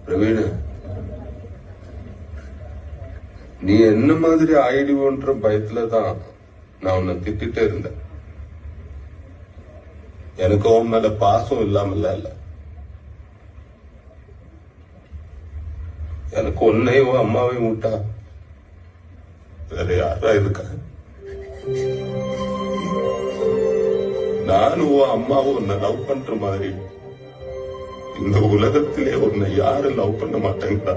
பிரவீன், நீ என்ன மாதிரி ஆயிடுவோன்ற பயத்துலதான் நான் உன்னை திட்டிட்டே இருந்தேன். எனக்கு உன் மேல பாசம் இல்லாமல்ல இல்ல, எனக்கு உன்னையும் அம்மாவையும் விட்டா வேற யாரா இருக்கா? நானும் அம்மாவும் உன்னை லவ் பண்ற மாதிரி இந்த உலகத்திலே உன்னை யாரும் லவ் பண்ண மாட்டேங்கிறா.